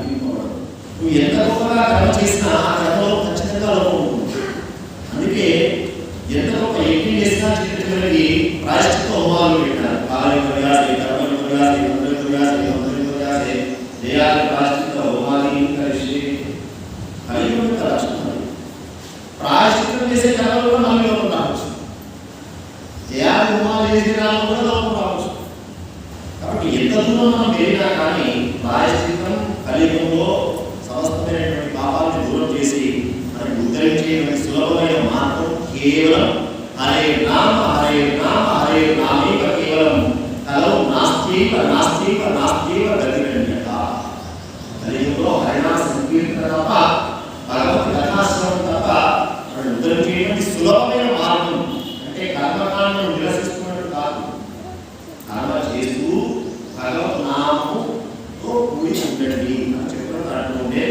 అనిపించకూడదు. నువ్వు ఎంత గొప్పగా కర్మ చేసినా ఆ కర్మలో ఖచ్చితంగా లోపం ఉంటుంది. అందుకే ఎంత గొప్ప యజ్ఞం చేసినా చివరికి ప్రాయశ్చిత్త హోమాలు పెట్టారు. కాలి కొరియాసి, కర్మలు కొరియాసి, మంత్రులు కొరియాసి, మంత్రులు కొరియాసి, దేయాలి ప్రాయశ్చిత్త హోమాలు కలిసి కలిగి లక్షణం. ప్రాయశ్చిత్తం చేసే కర్మలు కూడా మనకి లోపం రావచ్చు. దేయాలి హోమాలు చేసే కర్మలు కూడా లోపం రావచ్చు. కాబట్టి ఎంత దూరం మనం వెళ్ళినా కానీ ప్రాయశ్చిత్తం కలియుగంలో సమస్తమైనటువంటి పాపాలను దూరం చేసి మనకి ఉద్ధరించేటువంటి సులభమైన మార్గం కేవలం హరే నామ హరే నామ హరే నామేక కేవలం కలౌ నాస్తివ నాస్తివ నాస్తివ గతిరన్యత. కలియుగంలో హరినామ సంకీర్తన తప్ప భగవత్ కథాశ్రమం తప్ప మనం ఉద్ధరించేటువంటి సులభమైన మార్గం. అంటే కర్మకాండను నిరసిస్తున్నట్టు కాదు, కర్మ చేస్తూ భగవత్ నామముతో కూడి ఉండండి అని చెప్పడం అంటుండే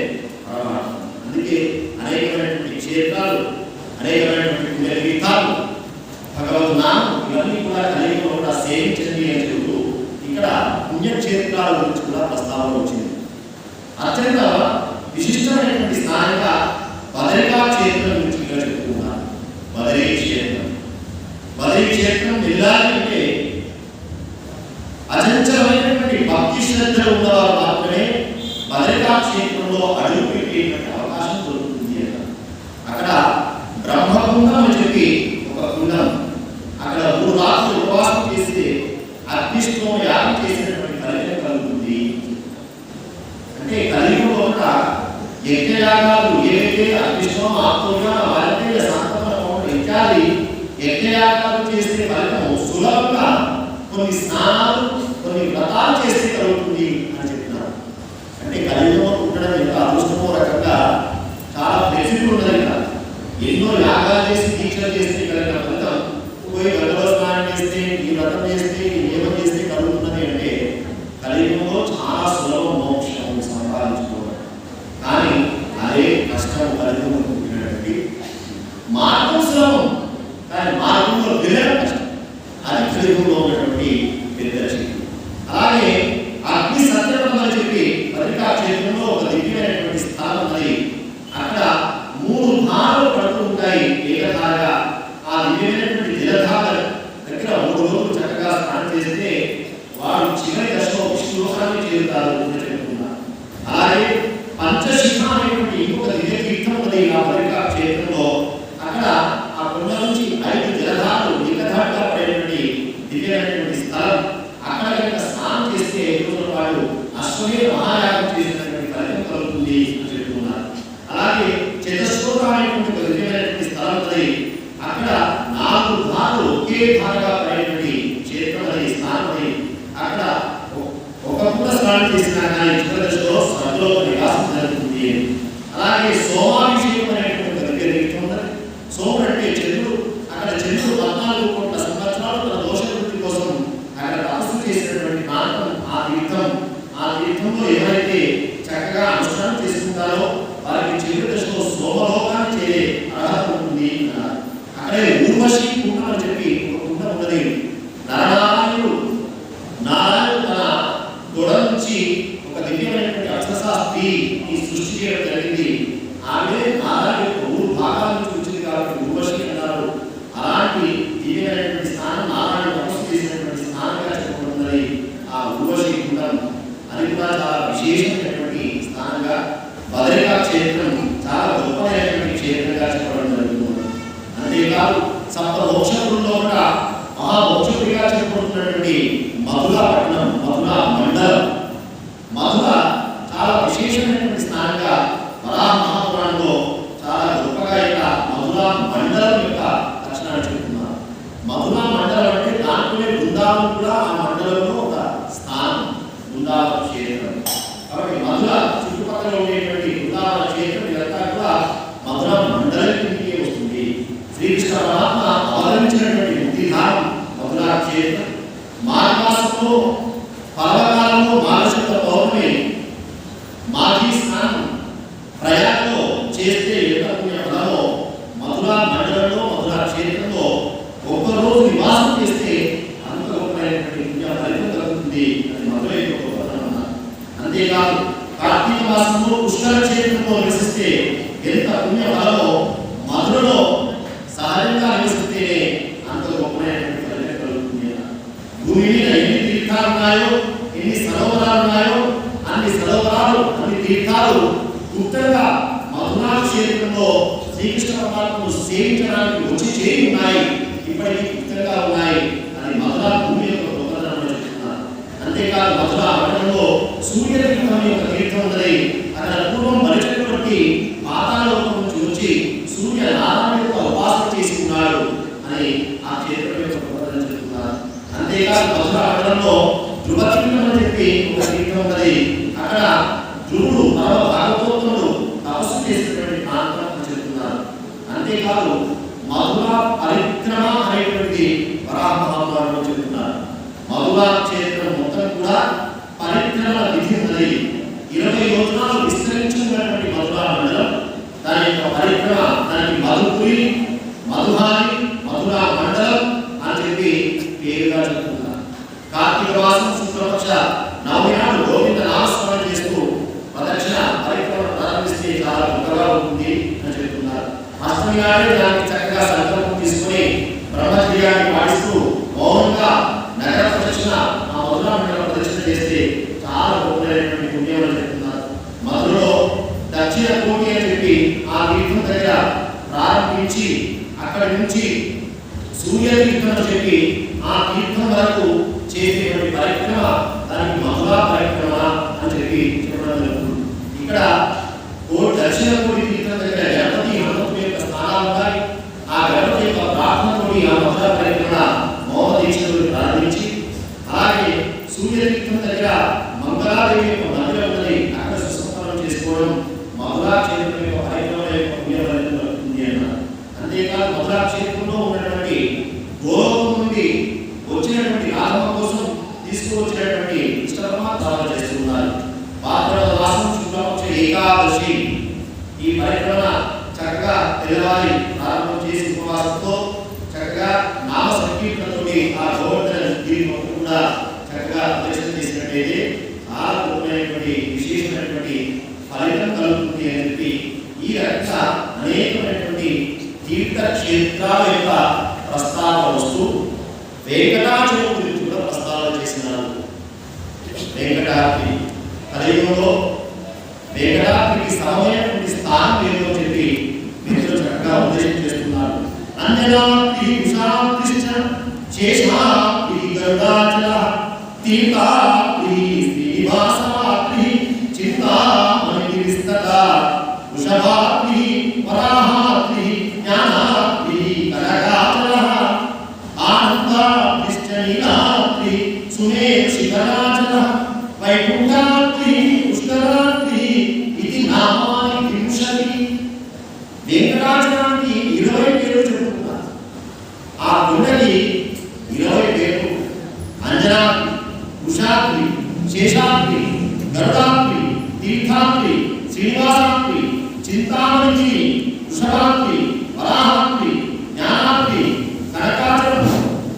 పరమాత్మ. అందుకే అనేకమైనటువంటి క్షేత్రాలు, అనేకమైనటువంటి పుణ్యతీర్థాలు, భగవత్ నామం ఇవన్నీ కూడా కలియుగంలో కూడా సేవించండి అని చెబుతూ ఇక్కడ పుణ్యక్షేత్రాల గురించి కూడా ప్రస్తావన వచ్చింది. అత్యంత విశిష్టమైనటువంటి స్థానిక బదరికా క్షేత్రం గురించి ఇక్కడ చెప్తున్నారు. బదరీ క్షేత్రం, బదరీ క్షేత్రం వెళ్ళాలంటే అచంచలమైనటువంటి భక్తి శ్రద్ధలు ఉన్నవారు మాత్రమే బదరికా క్షేత్రంలో అడుగు పెట్టేటువంటి అవకాశం దొరుకుతుంది అట. అక్కడ బ్రహ్మకుండం అని చెప్పి ఒక కుండం, అక్కడ 3 రాత్రులు ఉపవాసం చేస్తే అగ్నిష్టం యాగం చేసినటువంటి ఫలితం కలుగుతుంది. అంటే కలియుగంలో కూడా యజ్ఞయాగాలు ఏవైతే అగ్నిష్టం ఆత్మగా వారితే సంకల్పం ఇత్యాది యజ్ఞయాగాలు చేసే ఫలితం సులభంగా కొన్ని స్నానాలు, కొన్ని వ్రతాలు చేస్తే కలుగుతుంది అని చెప్తున్నారు. అంటే కలియుగంలో ఉండడం ఎంత అదృష్టమో రకంగా చాలా ఫ్లెక్సిబుల్ ఉన్నది కదా. ఎన్నో యాగాలు చేసి దీక్షలు చేస్తే కలిగిన ఫలితం పోయి గంటలో స్నానం చేస్తే, ఈ వ్రతం చేస్తే, ఈ నియమం చేస్తే కలుగుతున్నది. అంటే కలియుగంలో చాలా సులభం మోక్షం సంపాదించుకోవడం. కానీ అదే కష్టం కలియుగంలో పుట్టినటువంటి మార్గం సులభం, కానీ మార్గంలో వెళ్ళడం కష్టం. అది కలియుగంలో ఉన్నటువంటి పెద్ద శక్తి. అలాగే అగ్ని సత్యపథం అని చెప్పి బదరికా క్షేత్రంలో ఒక దివ్యమైనటువంటి స్థానం ఉన్నది. అక్కడ 3 ధారలు పడుతూ ఉంటాయి ఏకధారగా. ఆ దివ్యమైనటువంటి జలధార దగ్గర 3 రోజులు చక్కగా స్నానం చేస్తే వారు చివరి దశలో విష్ణులోకాన్ని చేరుతారు అని చెప్తున్నారు. అలాగే పంచశిఖ అనేటువంటి ఇంకొక దివ్య తీర్థం ఉన్నది ఆ బదరికా క్షేత్రంలో. అక్కడ ఆ కొండ నుంచి 5 జలధారలు ఏకధారగా పడేటువంటి దివ్యమైనటువంటి స్థలం. అక్కడ కనుక స్నానం చేస్తే రోజుల పాటు అశ్వమేధ మహాయాగం చేసినటువంటి ఫలితం కలుగుతుంది అని చెప్తున్నారు. అలాగే చతుశ్లోక అనేటువంటి దివ్యమైనటువంటి స్థలం ఉన్నది. అక్కడ 4 ధారలు ఒకే ధారగా పడేటువంటి క్షేత్రం అది, స్థానం అది. అక్కడ ఒక పూట స్నానం చేసినా కానీ చివరి దశలో స్వర్గలోక నివాసం జరుగుతుంది. అలాగే సోమాభిషేకం అనేటువంటి దివ్య తీర్థం ఉన్నది. సోముడు అంటే చంద్రుడు. అక్కడ చంద్రుడు 14 కోట్ల సంవత్సరాలు తన దోష వృత్తి కోసం అక్కడ తపస్సు చేసినటువంటి మార్గం ఆ తీర్థం. ఆ తీర్థంలో ఎవరైతే చక్కగా అనుష్ఠానం చేసుకుంటారో వారికి చివరి దశలో సోమలోకాన్ని చేరే అర్హత ఉంటుంది అన్నారు. అక్కడే ఊర్వశి కుండం అని చెప్పి ఒక కుండం ఉన్నది. నారాయణుడు తన దొడ నుంచి ఒక దివ్యమైనటువంటి అక్షరశాస్త్రి ఈ సృష్టి చేయడం జరిగింది. ఆమె నారాయణ యొక్క ఊరు భాగాల నుంచి వచ్చింది కాబట్టి ఊర్వశి అన్నారు. అలాంటి దివ్యమైనటువంటి స్థానం నారాయణ తపస్సు చేసినటువంటి స్థానంగా చెప్పబడుతున్నది ఆ ఊర్వశి కుండం. అది కూడా చాలా విశేషమైనటువంటి స్థానంగా బదరికా క్షేత్రం చాలా గొప్పమైనటువంటి క్షేత్రంగా చెప్పడం జరుగుతుంది. అంతేకాదు సప్త మోక్షకుల్లో కూడా మహామోక్షకుడిగా చెప్పబడుతున్నటువంటి మధుర పట్టణం, మధుర మండలం. మధుర చాలా విశేషమైనటువంటి స్థానంగా వరాహ మహాపురాణంలో చాలా గొప్పగా ఇక్కడ మధుర మండలం యొక్క లక్షణాలు చెప్తున్నారు. మధుర మండలం అంటే దాంట్లోనే బృందావనం కూడా ఆ మండలంలో ఒక స్థానం, బృందావన క్షేత్రం. కాబట్టి మధుర చుట్టుపక్కల ఉండేటువంటి బృందావన క్షేత్రం ఇదంతా కూడా మధుర మండలం కిందకే వస్తుంది. శ్రీకృష్ణ పరమాత్మ అవతరించినటువంటి ముక్తిధామం మధుర క్షేత్రం. మాఘమాసంలో పర్వకాలంలో మాఘశుద్ధ పౌర్ణమి మాఘీ స్నానం ప్రయాణంలో చేస్తే ఎంత పుణ్య ఫలమో మధుర మండలంలో మధుర క్షేత్రంలో ఒక్కరోజు నివాసం చేస్తే అంత గొప్ప కార్తీక మాసంలో పుష్కర క్షేత్రంలో నివసిస్తే ఎంత పుణ్య ఫలమో మధురలో సహజంగా నివసిస్తేనే అంత గొప్పమైనటువంటి ఫలితం కలుగుతుంది. భూమి మీద ఎన్ని తీర్థాలు ఉన్నాయో, ఎన్ని సరోవరాలు ఉన్నాయో, అన్ని సరోవరాలు, అన్ని తీర్థాలు గుప్తంగా మధురా క్షేత్రంలో శ్రీకృష్ణ పరమాత్మను సేవించడానికి వచ్చి చేరి ఉన్నాయి, ఇప్పటికీ గుప్తంగా ఉన్నాయి అని మధురా భూమి యొక్క గొప్పతనం చెప్తున్నారు. అంతేకాదు మధురా పట్టణంలో సూర్య తీర్థం యొక్క తీర్థం ఉన్నది. అక్కడ పూర్వం మరిచినటువంటి పాతాళ లోకం నుంచి వచ్చి సూర్య నారాయణ యొక్క ఉపాసన చేసి ఉన్నాడు అని ఆ క్షేత్రం యొక్క గొప్పతనం చెప్తున్నారు. అంతేకాదు మధురా పట్టణంలో ధ్రువ తీర్థం అని చెప్పి ఒక తీర్థం ఉన్నది. అక్కడ ధ్రువుడు పరమ భాగవతోత్తముడు తపస్సు చేసినటువంటి ప్రాంతం అని చెప్తున్నారు. అంతేకాదు మధురా పరిక్రమ అనేటువంటి వరాహ మహాత్మాలు చెప్తున్నారు. మధురా క్షేత్రం మొత్తం కూడా పరిక్రమ విధి ఉన్నది. 20 యోజనాలు విస్తరించినటువంటి మధురా మండలం, దాని యొక్క పరిక్రమ, దానికి మధుపురి, మధుహారి, మధురా మండలం అని చెప్పి పేరుగా చెప్తున్నారు. కార్తీక మాసం శుక్లపక్ష నవమి నాడు గోవింద నామస్మరణ చేస్తూ ప్రదక్షిణ పరిక్రమ ప్రారంభిస్తే చాలా గొప్పగా ఉంటుంది అని చెప్తున్నారు. అష్టమి నాడే దానికి చక్కగా సంకల్పం తీసుకుని బ్రహ్మచర్యాన్ని పాటిస్తూ మౌనంగా నగర ప్రదక్షిణ, ఆ మధురా మండల ప్రదక్షిణ చేస్తే చాలా గొప్పమైనటువంటి పుణ్యం అని చెప్తున్నారు. మధురలో దక్షిణ కోటి అని చెప్పి ఆ తీర్థం దగ్గర ప్రారంభించి అక్కడి నుంచి సూర్య తీర్థం అని చెప్పి ఆ తీర్థం వరకు చేసేటువంటి పరిక్రమ, దానికి మధురా పరిక్రమ అని చెప్పి చెప్పడం జరుగుతుంది. ఇక్కడ దక్షిణ కోటి తీర్థం దగ్గర గణపతి హనుమంతుడి యొక్క స్థానాలు ఉన్నాయి. ఆ గణపతి యొక్క ప్రార్థనతోటి ఆ మధురా పరిక్రమ మోహ దీక్షలు ప్రారంభించి, అలాగే సూర్య తీర్థం దగ్గర మంగళాదేవి యొక్క మందిరం ఉన్నది, అక్కడ సుసంపన్నం చేసుకోవడం మధురా క్షేత్రం యొక్క పరిక్రమ యొక్క పుణ్యఫలితం కలుగుతుంది అన్నారు. అంతేకాదు మధురా క్షేత్రంలో ఉన్నటువంటి గోలోకం నుండి వచ్చినటువంటి రాధమ్మ కోసం తీసుకువచ్చినటువంటి ఇష్టపరమాత్మ చేస్తున్నారు. భాద్రపద మాసం శుక్లపక్ష ఏకాదశి ఈ పరిక్రమ చక్కగా తెల్లవారి ప్రారంభం చేసి ఉపవాసంతో చక్కగా నామ సంకీర్తనతోటి ఆ గోవర్ధన గిరి మొత్తం కూడా చక్కగా దర్శనం చేసినట్లయితే చాలా గొప్పమైనటువంటి విశేషమైనటువంటి ఫలితం కలుగుతుంది అని చెప్పి ఈ రకంగా అనేకమైనటువంటి తీర్థ క్షేత్రాల యొక్క ప్రస్తావన వస్తూ వెంకటాచలం గురించి కూడా ప్రస్తావన చేసినారు. వెంకటాద్రి కలియుగంలో వెంకటాద్రికి సమమైనటువంటి స్థానం ఏదో చెప్పి మిత్రులు చక్కగా ఉద్దేశం చేస్తున్నారు. అంజనాద్రి ఉషాద్రిశ్చ శేషాద్రి గరుడాచల తీర్థాద్రి శ్రీనివాసాద్రి చింతామణి విస్తత వృషభాద్రి వరాహాద్రి జ్ఞానాద్రి కనకాచల ఆనందాద్రిశ్చ నీలాద్రి సుమేషిఖరాచల వైకుంఠాద్రి పుష్కరాద్రి ఇది నామాని వింశతి. వెంకటాచలానికి 20 పేర్లు చెప్పుకున్నారు. ఆ గుండెకి 20 పేర్లు. అంజనాద్రి, ఉషాద్రి, శేషాద్రి, గరుడాద్రి, తీర్థాద్రి, శ్రీనివాసాద్రి, చింతామణి, వృషభాద్రి, వరాహాద్రి, జ్ఞానాద్రి, కనకాచలం,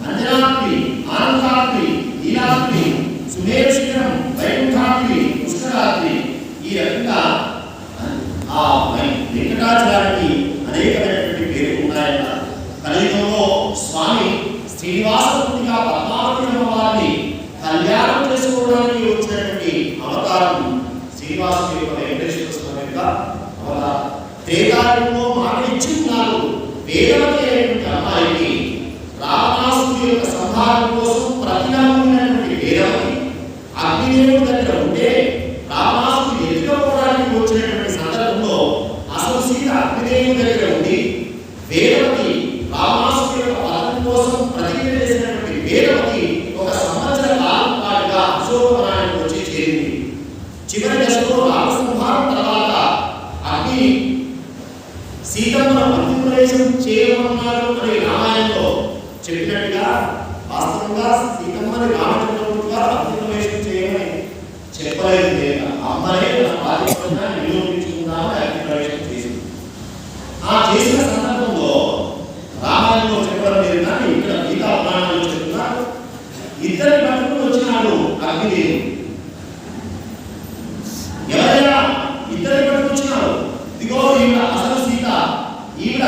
అంజనాద్రి, ఆనందాద్రి, నీలాద్రి, సుమేషిఖరం, వైకుంఠాద్రి, పుష్కరాద్రి. ఈ రకంగా ఆ వెంకటాచలానికి అనేకమైనటువంటి పేర్లు ఉన్నాయన్నారు. కలియుగంలో స్వామి శ్రీనివాసమూర్తిగా పద్మావతి అమ్మవారిని కళ్యాణం చేసుకోవడానికి వచ్చినటువంటి అవతారం శ్రీనివాసుని యొక్క వెంకటేశ్వర స్వామి యొక్క అవతారం. త్రేతాయుగంలో మాట ఇచ్చి ఉన్నారు. వేదవతి అయినటువంటి అమ్మాయికి రావణాసుడి యొక్క సంహారం కోసం ప్రతినమైనటువంటి వేదవతి అగ్నిదేవుడి దగ్గర ఉంటే రావణాసుడు ఎదుర్కోవడానికి వచ్చినటువంటి సందర్భంలో అసలు సీత అగ్నిదేవుడి దగ్గర ఉంది. వేదవతి రావణాసుడి యొక్క పతనం కోసం ప్రతిజ్ఞ చేసినటువంటి వేదవతి 1 సంవత్సర కాలం పాటుగా అశోకవనానికి వచ్చి చేరింది. చివరి దశలో రామ సంహారం తర్వాత అగ్ని సీతమ్మను అగ్నిప్రవేశం చేయమన్నారు అని రామాయణంలో చెప్పినట్టుగా వాస్తవంగా సీతమ్మని రామచంద్రమూర్తిగా అగ్నిప్రవేశం చేయమని చెప్పలేదు. లేక అమ్మాయి తన బాధ్యతగా నిరూపించుకుందామని అగ్నిప్రవేశం చేసింది. ఆ చేసిన సందర్భంలో రామాయణంలో చెప్పడం లేదు, కానీ ఇక్కడ గీతా పురాణంలో చెప్తున్నారు. ఇద్దరి పట్టుకుని వచ్చినాడు అగ్నిదేవుడు. ఎవరైతే ఇద్దరు పట్టుకొచ్చినారు. ఇదిగో ఈవిడ అసలు సీత, ఈవిడ